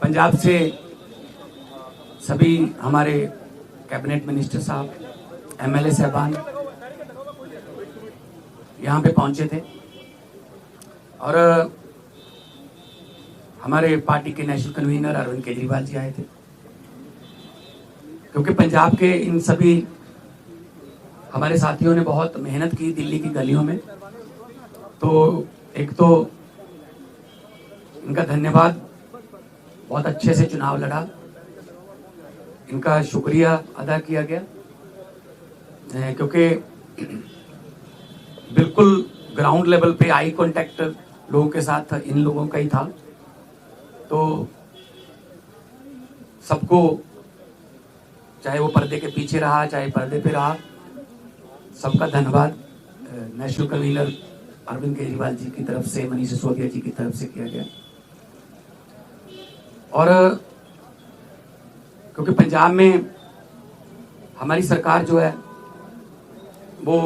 पंजाब से सभी हमारे कैबिनेट मिनिस्टर साहब, एमएलए साहबान यहाँ पे पहुंचे थे और हमारे पार्टी के नेशनल कन्वीनर अरविंद केजरीवाल जी आए थे, क्योंकि पंजाब के इन सभी हमारे साथियों ने बहुत मेहनत की दिल्ली की गलियों में। तो एक तो इनका धन्यवाद, बहुत अच्छे से चुनाव लड़ा, इनका शुक्रिया अदा किया गया, क्योंकि बिल्कुल ग्राउंड लेवल पे आई कांटेक्ट लोगों के साथ इन लोगों का ही था। तो सबको, चाहे वो पर्दे के पीछे रहा चाहे पर्दे पे रहा, सबका धन्यवाद नेशनल कन्वीनर अरविंद केजरीवाल जी की तरफ से, मनीष सिसोदिया जी की तरफ से किया गया। और क्योंकि पंजाब में हमारी सरकार जो है वो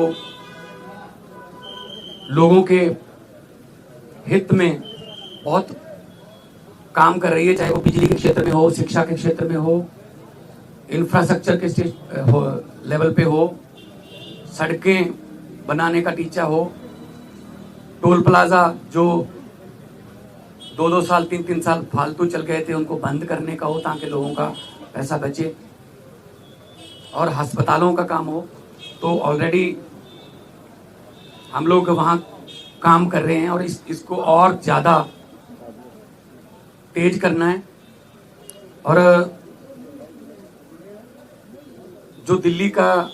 लोगों के हित में बहुत काम कर रही है, चाहे वो बिजली के क्षेत्र में हो, शिक्षा के क्षेत्र में हो, इंफ्रास्ट्रक्चर के लेवल पे हो, सड़कें बनाने का टीचा हो, टोल प्लाजा जो 2-2 साल 3-3 साल फालतू चल गए थे उनको बंद करने का हो ताकि लोगों का पैसा बचे, और अस्पतालों का काम हो। तो ऑलरेडी हम लोग वहाँ काम कर रहे हैं और इसको और ज़्यादा तेज करना है। और जो दिल्ली का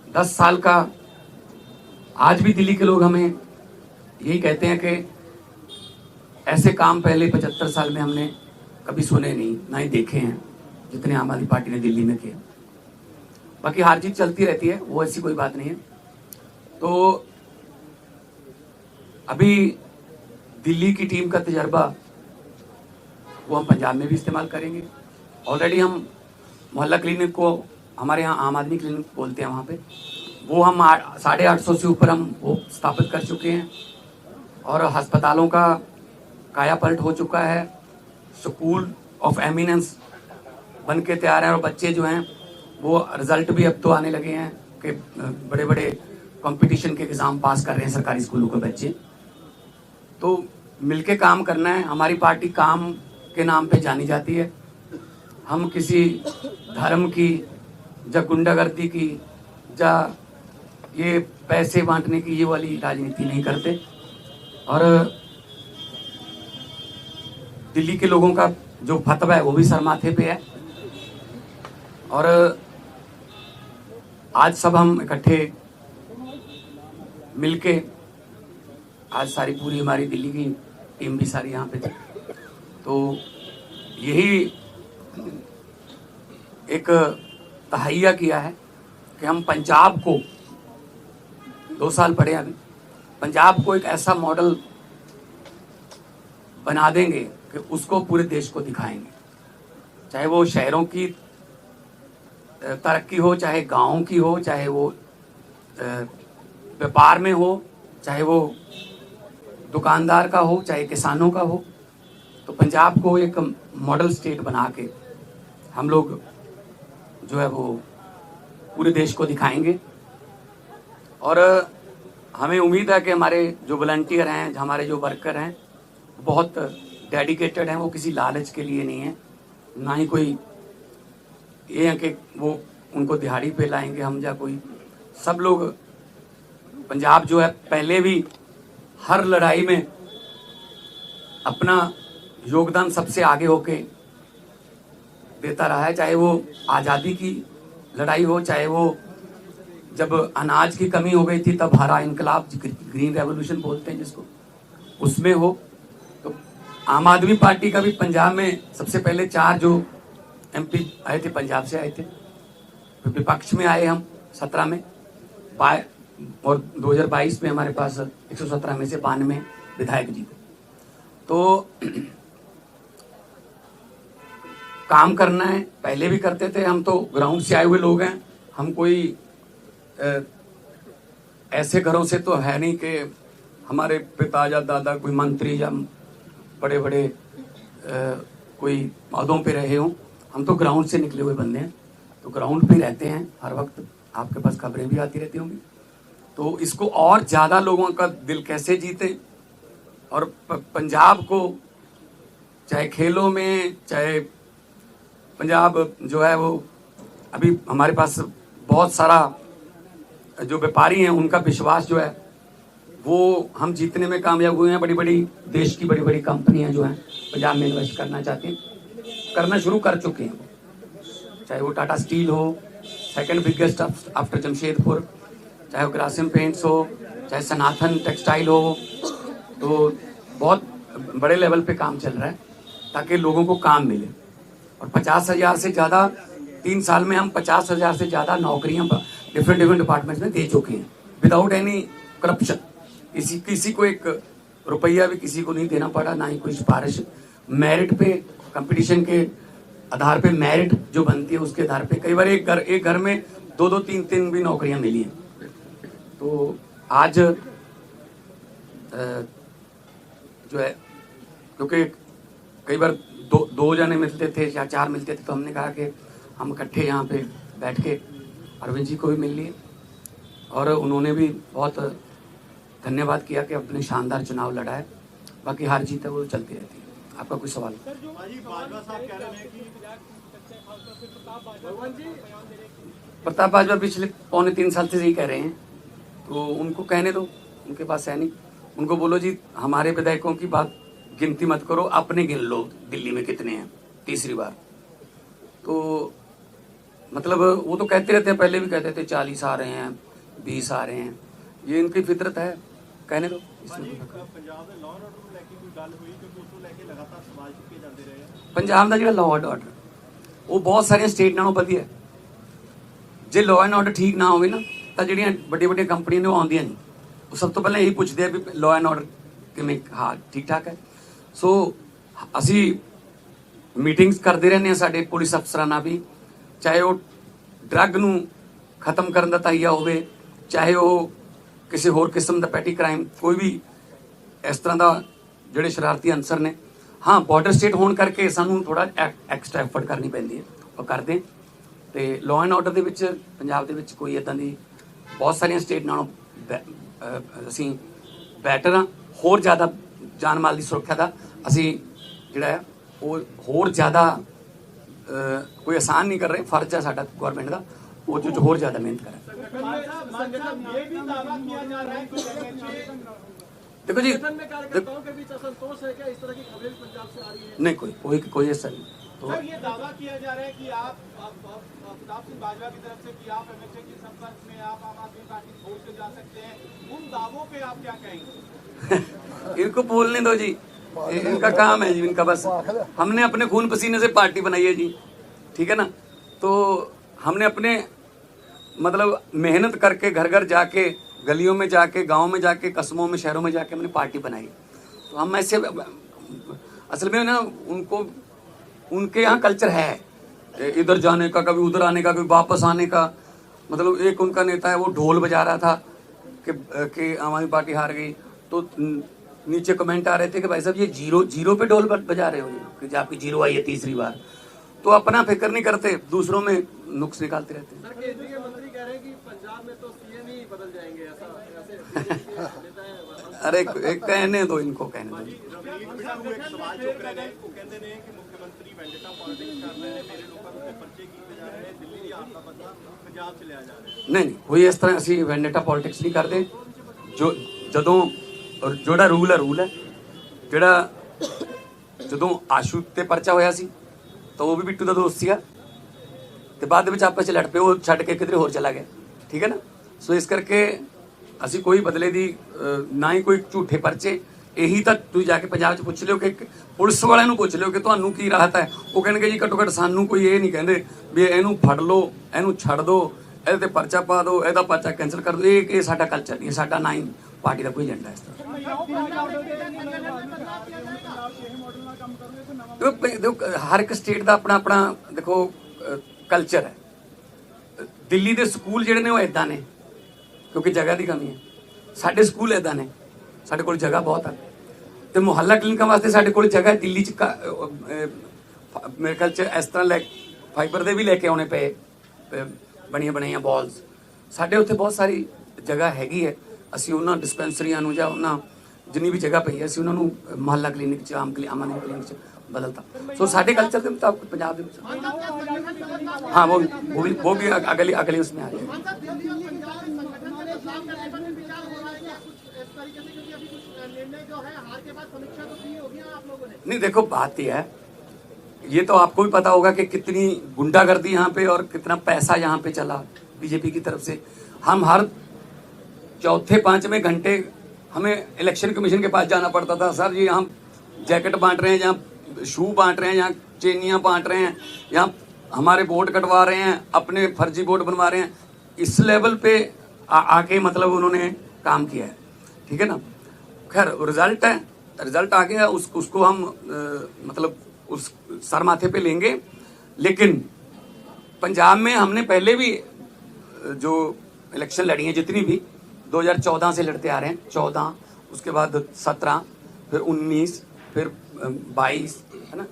10 साल का, आज भी दिल्ली के लोग हमें यही कहते हैं कि ऐसे काम पहले 75 साल में हमने कभी सुने नहीं, ना ही देखे हैं जितने आम आदमी पार्टी ने दिल्ली में किए। बाकी हार जीत चलती रहती है, वो ऐसी कोई बात नहीं है। तो अभी दिल्ली की टीम का तजर्बा वो हम पंजाब में भी इस्तेमाल करेंगे। ऑलरेडी हम मोहल्ला क्लिनिक को, हमारे यहाँ आम आदमी क्लिनिक बोलते हैं, वहाँ पे वो हम 850 से ऊपर हम वो स्थापित कर चुके हैं और अस्पतालों का काया पलट हो चुका है। स्कूल ऑफ एमिनेंस बन के तैयार हैं और बच्चे जो हैं वो रिजल्ट भी अब तो आने लगे हैं कि बड़े बड़े कंपटीशन के एग्ज़ाम पास कर रहे हैं सरकारी स्कूलों के बच्चे। तो मिलके काम करना है। हमारी पार्टी काम के नाम पे जानी जाती है। हम किसी धर्म की या गुंडागर्दी की या ये पैसे बांटने की ये वाली राजनीति नहीं करते। और दिल्ली के लोगों का जो फतवा है वो भी सर माथे पे है। और आज सब हम इकट्ठे मिलके, आज सारी पूरी हमारी दिल्ली की टीम भी सारी यहाँ पे थी, तो यही एक तहैया किया है कि हम पंजाब को, 2 साल पड़े अभी, पंजाब को एक ऐसा मॉडल बना देंगे कि उसको पूरे देश को दिखाएंगे। चाहे वो शहरों की तरक्की हो, चाहे गाँव की हो, चाहे वो व्यापार में हो, चाहे वो दुकानदार का हो, चाहे किसानों का हो। तो पंजाब को एक मॉडल स्टेट बना के हम लोग जो है वो पूरे देश को दिखाएंगे। और हमें उम्मीद है कि हमारे जो वॉलंटियर हैं, हमारे जो वर्कर हैं, बहुत डेडिकेटेड हैं। वो किसी लालच के लिए नहीं है, ना ही कोई ये है कि वो उनको दिहाड़ी पे लाएंगे हम या कोई। सब लोग, पंजाब जो है पहले भी हर लड़ाई में अपना योगदान सबसे आगे होके देता रहा है। चाहे वो आज़ादी की लड़ाई हो, चाहे वो जब अनाज की कमी हो गई थी तब हरा इनकलाब, ग्रीन रेवोल्यूशन बोलते हैं जिसको, उसमें हो। तो आम आदमी पार्टी का भी पंजाब में सबसे पहले 4 जो एमपी आए थे पंजाब से आए थे। विपक्ष में आए हम 17 में, और 2022 में हमारे पास 117 में से 92 विधायक जी थे। तो काम करना है, पहले भी करते थे। हम तो ग्राउंड से आए हुए लोग हैं, हम कोई ऐसे घरों से तो है नहीं कि हमारे पिता या दादा कोई मंत्री या बड़े बड़े कोई पदों पे रहे हों, हम तो ग्राउंड से निकले हुए बंदे हैं, तो ग्राउंड पे रहते हैं हर वक्त, आपके पास खबरें भी आती रहती होंगी। तो इसको और ज़्यादा लोगों का दिल कैसे जीते, और पंजाब को चाहे खेलों में, चाहे पंजाब जो है वो अभी हमारे पास बहुत सारा जो व्यापारी हैं उनका विश्वास जो है वो हम जीतने में कामयाब हुए हैं। बड़ी बड़ी देश की बड़ी बड़ी कंपनियां जो हैं पंजाब में इन्वेस्ट करना चाहती हैं, करना शुरू कर चुके हैं, चाहे वो टाटा स्टील हो, सेकंड बिगेस्ट आफ्टर जमशेदपुर, चाहे वो ग्रासिम पेंट्स हो, चाहे सनातन टेक्सटाइल हो। तो बहुत बड़े लेवल पे काम चल रहा है ताकि लोगों को काम मिले। और 50,000 से ज़्यादा 3 साल में हम 50,000 से ज़्यादा नौकरियां डिफरेंट डिपार्टमेंट्स में दे चुके हैं विदाउट एनी करप्शन। किसी को एक रुपया भी किसी को नहीं देना पड़ा, ना ही कोई सिफारिश। मेरिट पे, कंपटीशन के आधार पे मेरिट जो बनती है उसके आधार पे कई बार एक घर में 2-2 3-3 भी नौकरियां मिली हैं। तो आज जो है, क्योंकि कई बार दो जने मिलते थे या 4 मिलते थे, तो हमने कहा कि हम इकट्ठे यहाँ पे बैठ के अरविंद जी को भी मिल लिए, और उन्होंने भी बहुत धन्यवाद किया कि अपने शानदार चुनाव लड़ा है। बाकी हार जीत है वो चलती रहती है। आपका कोई सवाल? प्रताप बाजवा पिछले 2.25 साल से यही कह रहे हैं, तो उनको कहने दो, उनके पास है नहीं। उनको बोलो जी हमारे विधायकों की बात गिनती मत करो, अपने गिन लो दिल्ली में कितने हैं तीसरी बार। तो मतलब वो तो कहते रहते हैं, पहले भी कहते थे 40 आ रहे हैं, 20 आ रहे हैं, ये इनकी फितरत है, कहने दो। पंजाब का जो लॉ एंड ऑर्डर वो बहुत सारे स्टेट नालों वधिया है। जे लॉ एंड ऑर्डर ठीक ना होवे ना तो ਜਿਹੜੀਆਂ ਵੱਡੀਆਂ ਕੰਪਨੀਆਂ ਨੇ ਉਹ ਆਉਂਦੀਆਂ ਨਹੀਂ, ਉਹ ਸਭ ਤੋਂ ਪਹਿਲਾਂ ਇਹੀ ਪੁੱਛਦੇ ਆ ਵੀ ਲॉ ਐਂਡ ਆਰਡਰ ਕਿਵੇਂ, ਹਾਂ ਠੀਕ ਠਾਕ ਹੈ। ਸੋ ਅਸੀਂ ਮੀਟਿੰਗਸ ਕਰਦੇ ਰਹਿੰਦੇ ਹਾਂ ਸਾਡੇ ਪੁਲਿਸ ਅਫਸਰਾਂ ਨਾਲ ਵੀ, ਚਾਹੇ ਉਹ ਡਰੱਗ ਨੂੰ ਖਤਮ ਕਰਨ ਦਾ ਤਾਈਆ ਹੋਵੇ, ਚਾਹੇ ਉਹ ਕਿਸੇ ਹੋਰ ਕਿਸਮ ਦਾ ਪੈਟੀ ਕ੍ਰਾਈਮ, ਕੋਈ ਵੀ ਇਸ ਤਰ੍ਹਾਂ ਦਾ ਜਿਹੜੇ ਸ਼ਰਾਰਤੀ ਅਨਸਰ ਨੇ। ਹਾਂ ਬਾਰਡਰ ਸਟੇਟ ਹੋਣ ਕਰਕੇ ਸਾਨੂੰ ਥੋੜਾ ਐਕਸਟਰਾ ਐਫਰਟ ਕਰਨੀ ਪੈਂਦੀ ਹੈ, ਉਹ ਕਰਦੇ। ਤੇ ਲਾਅ ਐਂਡ ਆਰਡਰ ਦੇ ਵਿੱਚ ਪੰਜਾਬ ਦੇ ਵਿੱਚ ਕੋਈ ਇਦਾਂ ਦੀ ਬਹੁਤ ਸਾਰੀਆਂ ਸਟੇਟ ਨਾਲੋਂ ਅਸੀਂ ਬੈਟਰ ਹਾਂ। ਹੋਰ ਜ਼ਿਆਦਾ ਜਾਨ ਮਾਲ ਦੀ ਸੁਰੱਖਿਆ ਦਾ ਅਸੀਂ ਜਿਹੜਾ ਹੈ ਉਹ ਹੋਰ ਜ਼ਿਆਦਾ ਕੋਈ ਆਸਾਨ ਨਹੀਂ ਕਰ ਰਹੇ, ਫਰਜ਼ ਹੈ ਸਾਡਾ ਗਵਰਨਮੈਂਟ ਦਾ ਉਹ 'ਚ ਹੋਰ ਜ਼ਿਆਦਾ ਮਿਹਨਤ ਕਰਾਂ। देखो जी, नहीं कोई ऐसा नहीं। तो सर ये दावा किया जा रहा है कि आप प्रताप सिंह बाजवा की तरफ से कि आप एमएचए के संपर्क में आप आम आदमी पार्टी छोड़ के जा सकते हैं, उन दावों पे आप क्या कहेंगे? इनको बोलने दो जी, इनका काम है जी, इनका बस। हमने अपने खून पसीने से पार्टी बनाई है जी, ठीक है ना। तो हमने अपने मतलब मेहनत करके घर घर जाके, गलियों में जाके, गांव में जाके, कस्बों में, शहरों में जाके हमने पार्टी बनाई। तो हम ऐसे असल में ना उनके यहाँ कल्चर है इधर जाने का, कभी उधर आने का, कभी वापस आने का। मतलब एक उनका नेता है वो ढोल बजा रहा था कि आम आदमी पार्टी हार गई, तो नीचे कमेंट आ रहे थे कि भाई साहब ये जीरो पे ढोल बजा रहे हो कि आपकी जीरो आई है तीसरी बार। तो अपना फिक्र नहीं करते, दूसरों में नुक्स निकालते रहते हैं। सर केंद्रीय मंत्री कह रहे हैं कि पंजाब में तो सीएम ही बदल जाएंगे, ऐसा अरे कहने दो, इनको कहने दो। नहीं कोई इस तरह ਅਸੀਂ ਵੈਂਡੇਟਾ ਪੋਲਿਟਿਕਸ ਨਹੀਂ ਕਰਦੇ। ਜਦੋਂ ਜਿਹੜਾ ਰੂਲ ਹੈ ਜਿਹੜਾ ਜਦੋਂ ਆਸ਼ੂ ਤੇ ਪਰਚਾ ਹੋਇਆ ਸੀ ਤਾਂ ਉਹ ਵੀ ਬਿੱਟੂ ਦਾ ਦੋਸਤ ਸੀਗਾ ਤੇ ਬਾਅਦ ਦੇ ਵਿੱਚ ਆਪਸ ਚ ਲੜ ਪਏ, ਉਹ ਛੱਡ ਕੇ ਕਿਧਰੇ ਹੋਰ ਚਲਾ ਗਿਆ, ਠੀਕ ਹੈ ਨਾ। ਸੋ ਇਸ ਕਰਕੇ ਅਸੀਂ ਕੋਈ ਬਦਲੇ ਦੀ ਨਾ ਹੀ ਕੋਈ ਝੂਠੇ ਪਰਚੇ। ਇਹੀ ਤਾਂ ਤੁਸੀਂ ਜਾ ਕੇ ਪੰਜਾਬ 'ਚ ਪੁੱਛ ਲਿਓ ਕਿ ਪੁਲਿਸ ਵਾਲਿਆਂ ਨੂੰ ਪੁੱਛ ਲਿਓ ਕਿ ਤੁਹਾਨੂੰ ਕੀ ਰਾਹਤ ਹੈ। ਉਹ ਕਹਿਣਗੇ ਜੀ ਘੱਟੋ ਘੱਟ ਸਾਨੂੰ ਕੋਈ ਇਹ ਨਹੀਂ ਕਹਿੰਦੇ ਵੀ ਇਹਨੂੰ ਫੜ ਲਓ, ਇਹਨੂੰ ਛੱਡ ਦਿਓ, ਇਹਦੇ ਤੇ ਪਰਚਾ ਪਾ ਦਿਓ, ਇਹਦਾ ਪਰਚਾ ਕੈਂਸਲ ਕਰ ਦਿਓ। ਇਹ ਸਾਡਾ ਕਲਚਰ ਨਹੀਂ, ਸਾਡਾ ਨਾ ਹੀ ਪਾਰਟੀ ਦਾ ਕੋਈ ਏਜੰਡਾ ਇਸ ਤਰ੍ਹਾਂ। ਦੇਖੋ ਹਰ ਇੱਕ ਸਟੇਟ ਦਾ ਆਪਣਾ ਆਪਣਾ ਦੇਖੋ ਕਲਚਰ ਹੈ। ਦਿੱਲੀ ਦੇ ਸਕੂਲ ਜਿਹੜੇ ਨੇ ਉਹ ਇੱਦਾਂ ਨੇ ਕਿਉਂਕਿ ਜਗ੍ਹਾ ਦੀ ਕਮੀ ਹੈ। ਸਾਡੇ ਸਕੂਲ ਇੱਦਾਂ ਨੇ ਸਾਡੇ ਕੋਲ ਜਗ੍ਹਾ ਬਹੁਤ ਹੈ ਤੇ ਮੁਹੱਲਾ ਕਲੀਨਿਕਾਂ ਵਾਸਤੇ ਸਾਡੇ ਕੋਲ ਜਗ੍ਹਾ ਦਿੱਲੀ ਚ ਮੇਰੇ ਖਿਆਲ ਚ ਇਸ ਤਰ੍ਹਾਂ ਫਾਈਬਰ ਦੇ ਵੀ ਲੈ ਕੇ ਆਉਣੇ ਪਏ ਬਣੀਆਂ ਬਣਾਈਆਂ ਬਾਲਸ ਸਾਡੇ ਉੱਥੇ ਬਹੁਤ ਸਾਰੀ ਜਗ੍ਹਾ ਹੈਗੀ ਹੈ ਅਸੀਂ ਉਹਨਾਂ ਡਿਸਪੈਂਸਰੀਆਂ ਨੂੰ ਜਾਂ ਉਹਨਾਂ ਜਿੰਨੀ ਵੀ ਜਗ੍ਹਾ ਪਈ ਹੈ ਅਸੀਂ ਉਹਨਾਂ ਨੂੰ ਮੁਹੱਲਾ ਕਲੀਨਿਕ ਚ ਆਮ ਕਲੀਨਿਕ ਚ बदलता सो साढ़े कल्चर के मुताबिक पंजाब में हाँ वो भी अगली उसमें आ जाए नहीं देखो बात यह है ये तो आपको भी पता होगा कि कितनी गुंडागर्दी यहाँ पे और कितना पैसा यहाँ पे चला बीजेपी की तरफ से हम हर चौथे पांचवें घंटे हमें इलेक्शन कमीशन के पास जाना पड़ता था सर जी हम जैकेट बांट रहे हैं जहाँ शू बांट रहे हैं यहाँ चेनियाँ बांट रहे हैं यहाँ हमारे वोट कटवा रहे हैं अपने फर्जी वोट बनवा रहे हैं इस लेवल पे आके मतलब उन्होंने काम किया है ठीक है ना खैर रिजल्ट है रिजल्ट आ गया उसको हम मतलब उस सर माथे पे लेंगे लेकिन पंजाब में हमने पहले भी जो इलेक्शन लड़ी हैं जितनी भी 2014 से लड़ते आ रहे हैं 14 उसके बाद 17 फिर 19 फिर 22 है ना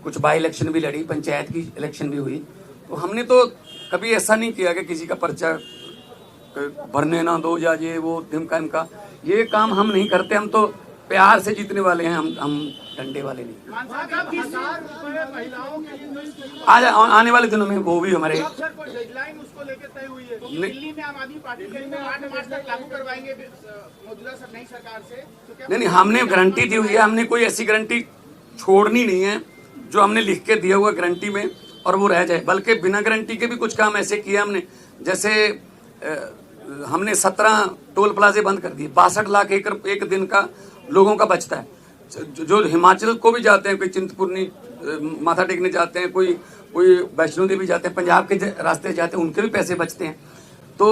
कुछ बाई इलेक्शन भी लड़ी पंचायत की इलेक्शन भी हुई तो हमने तो कभी ऐसा नहीं किया कि किसी का पर्चा भरने ना दो या ये वो ढिमका इमका ये काम हम नहीं करते हम तो प्यार से जीतने वाले हैं हम डंडे वाले नहीं आज आने वाले दिनों में वो भी हमारे उसको लेकर तय हुई है दिल्ली में आम आदमी पार्टी के 8 मार्च तक लागू करवाएंगे मौजूदा नई सरकार से तो नहीं हमने गारंटी दी हुई है हमने कोई ऐसी गारंटी छोड़नी नहीं है जो हमने लिख के दिया हुआ गारंटी में और वो रह जाए बल्कि बिना गारंटी के भी कुछ काम ऐसे किए हमने जैसे हमने 17 टोल प्लाजे बंद कर दिए 62 लाख एकड़ एक दिन का लोगों का बचता है जो हिमाचल को भी जाते हैं कोई चिंतपूर्णी माथा टेकने जाते हैं कोई वैष्णो देवी जाते हैं पंजाब के रास्ते जाते हैं उनके भी पैसे बचते हैं तो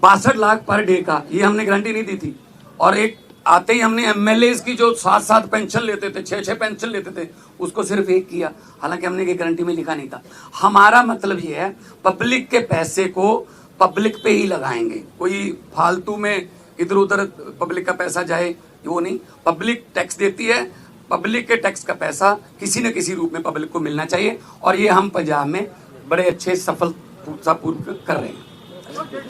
62 लाख पर डे का ये हमने गारंटी नहीं दी थी और एक आते ही हमने एमएलए की जो 7 पेंशन लेते थे 6 पेंशन लेते थे उसको सिर्फ एक किया हालांकि हमने ये गारंटी में लिखा नहीं था हमारा मतलब ये है पब्लिक के पैसे को पब्लिक पे ही लगाएंगे कोई फालतू में इधर उधर पब्लिक का पैसा जाए वो नहीं पब्लिक टैक्स देती है पब्लिक के टैक्स का पैसा किसी न किसी रूप में पब्लिक को मिलना चाहिए और ये हम पंजाब में बड़े अच्छे सफलतापूर्वक कर रहे हैं